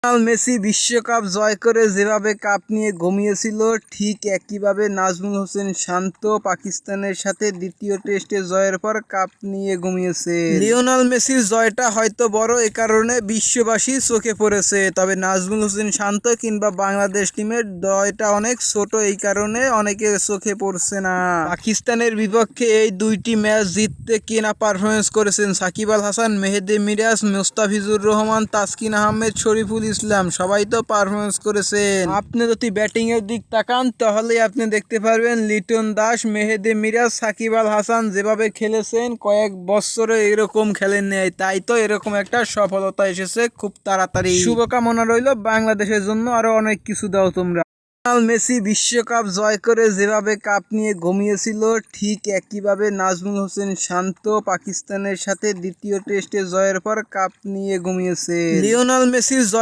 Lionel Messi বিশ্বকাপ জয় করে যেভাবে কাপ নিয়ে ঘুমিয়েছিল, ঠিক একইভাবে নাজমুল হোসেন শান্ত পাকিস্তানের সাথে দ্বিতীয় টেস্টে জয়ের পর কাপ নিয়ে ঘুমিয়েছে। লিওনেল মেসির জয়টা হয়তো বড় এ কারণে বিশ্ববাসী চোখে পড়েছে, তবে নাজমুল হোসেন শান্ত কিংবা বাংলাদেশ টিমের জয়টা অনেক ছোট, এই কারণে অনেকের চোখে পড়ছে না। পাকিস্তানের বিপক্ষে এই দুইটি ম্যাচ জিততে কিনা পারফরমেন্স করেছেন সাকিব আল হাসান, মেহেদী মিরাজ, মুস্তাফিজুর রহমান, তাসকিন আহমেদ, শরীফুল ইসলাম, সবাই তো পারফরমেন্স করেছেন। আপনি যদি ব্যাটিং এর দিক তাকান তাহলে আপনি দেখতে পারবেন লিটন দাস, মেহেদী মিরাজ, সাকিব আল হাসান যেভাবে খেলেছেন কয়েক বছরে এরকম খেলেন নেই, তাই তো এরকম একটা সফলতা এসেছে খুব তাড়াতাড়ি। শুভকামনা রইল বাংলাদেশের জন্য, আরো অনেক কিছু দাও তোমরা। লিওনেল মেসি বিশ্বকাপ জয় করে যেভাবে কাপ নিয়ে ঘুমিয়েছিল, ঠিক একইভাবে নাজমুল হোসেন শান্ত পাকিস্তানের সাথে দ্বিতীয় টেস্টে জয়ের পর কাপ নিয়ে ঘুমিয়েছে। লিওনেল মেসির জয়